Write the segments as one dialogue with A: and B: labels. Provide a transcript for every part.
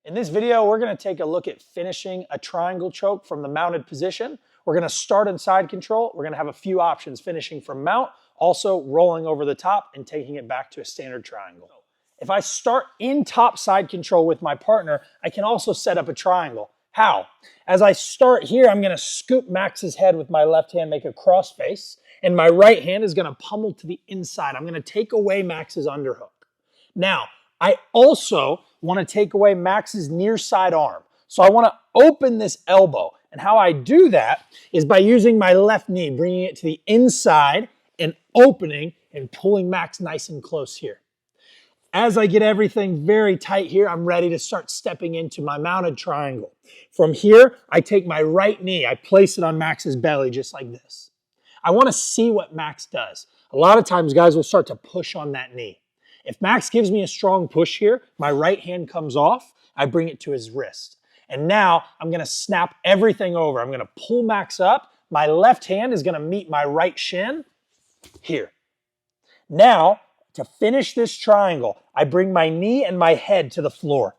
A: In this video, we're going to take a look at finishing a triangle choke from the mounted position. We're going to start in side control. We're going to have a few options finishing from mount, also rolling over the top and taking it back to a standard triangle. If I start in top side control with my partner, I can also set up a triangle. How? As I start here, I'm going to scoop Max's head with my left hand, make a cross face, and my right hand is going to pummel to the inside. I'm going to take away Max's underhook. Now, I also want to take away Max's near side arm. So I want to open this elbow. And how I do that is by using my left knee, bringing it to the inside and opening and pulling Max nice and close here. As I get everything very tight here, I'm ready to start stepping into my mounted triangle. From here, I take my right knee, I place it on Max's belly just like this. I want to see what Max does. A lot of times guys will start to push on that knee. If Max gives me a strong push here, my right hand comes off, I bring it to his wrist. And now I'm going to snap everything over. I'm going to pull Max up. My left hand is going to meet my right shin here. Now, to finish this triangle, I bring my knee and my head to the floor.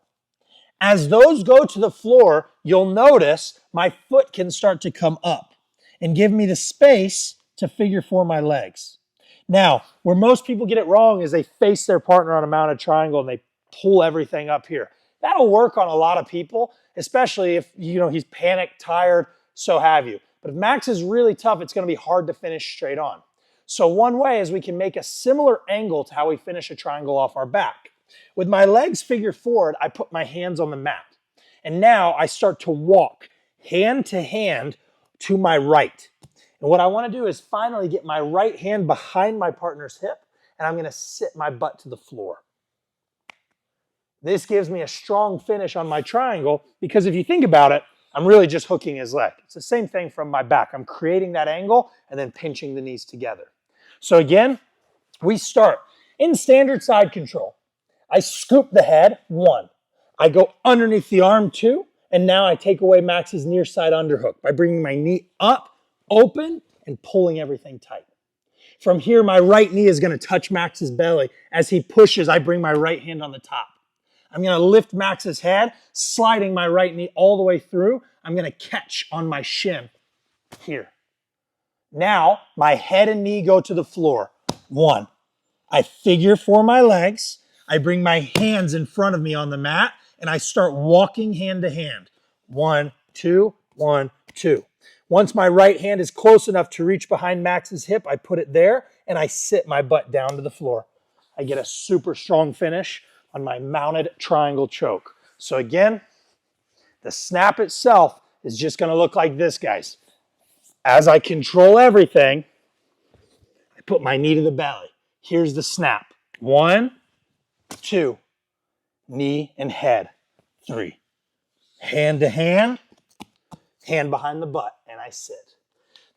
A: As those go to the floor, you'll notice my foot can start to come up and give me the space to figure four my legs. Now, where most people get it wrong is they face their partner on a mounted triangle and they pull everything up here. That'll work on a lot of people, especially if he's panicked, tired, so have you. But if Max is really tough, it's going to be hard to finish straight on. So one way is we can make a similar angle to how we finish a triangle off our back. With my legs figure forward, I put my hands on the mat. And now I start to walk hand to hand to my right. And what I want to do is finally get my right hand behind my partner's hip, and I'm going to sit my butt to the floor. This gives me a strong finish on my triangle because if you think about it, I'm really just hooking his leg. It's the same thing from my back. I'm creating that angle and then pinching the knees together. So again, we start in standard side control. I scoop the head, 1. I go underneath the arm, 2. And now I take away Max's near side underhook by bringing my knee up, open, and pulling everything tight. From here, my right knee is going to touch Max's belly. As he pushes, I bring my right hand on the top. I'm going to lift Max's head, sliding my right knee all the way through. I'm going to catch on my shin here. Now, my head and knee go to the floor. 1. I figure for my legs. I bring my hands in front of me on the mat, and I start walking hand to hand. 1, 2, 1, 2. Once my right hand is close enough to reach behind Max's hip, I put it there, and I sit my butt down to the floor. I get a super strong finish on my mounted triangle choke. So again, the snap itself is just going to look like this, guys. As I control everything, I put my knee to the belly. Here's the snap. 1, 2, knee and head. 3, hand to hand, hand behind the butt, and I sit.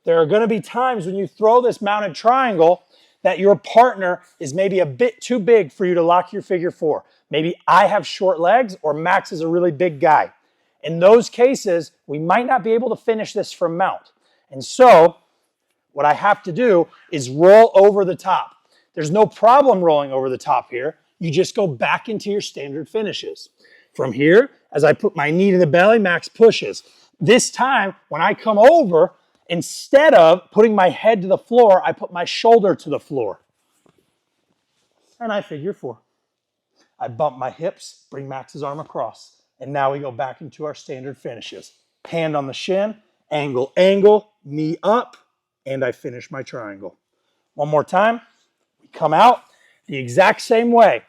A: There are going to be times when you throw this mounted triangle that your partner is maybe a bit too big for you to lock your figure four. Maybe I have short legs or Max is a really big guy. In those cases, we might not be able to finish this from mount. And so what I have to do is roll over the top. There's no problem rolling over the top here. You just go back into your standard finishes. From here, as I put my knee to the belly, Max pushes. This time, when I come over, instead of putting my head to the floor, I put my shoulder to the floor. And I figure 4. I bump my hips, bring Max's arm across. And now we go back into our standard finishes. Hand on the shin, angle, angle, knee up, and I finish my triangle. One more time. We come out the exact same way.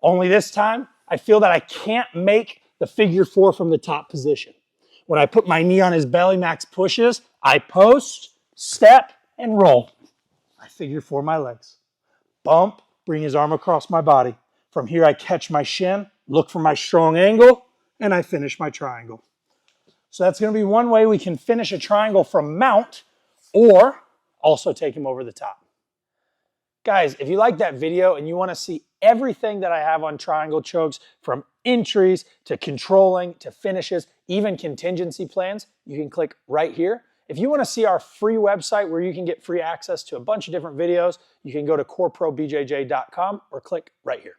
A: Only this time, I feel that I can't make the figure 4 from the top position. When I put my knee on his belly, Max pushes, I post, step, and roll. I figure 4 my legs. Bump, bring his arm across my body. From here, I catch my shin, look for my strong angle, and I finish my triangle. So that's going to be one way we can finish a triangle from mount or also take him over the top. Guys, if you like that video and you want to see everything that I have on triangle chokes, from entries to controlling to finishes, even contingency plans, you can click right here. If you want to see our free website where you can get free access to a bunch of different videos, you can go to coreprobjj.com or click right here.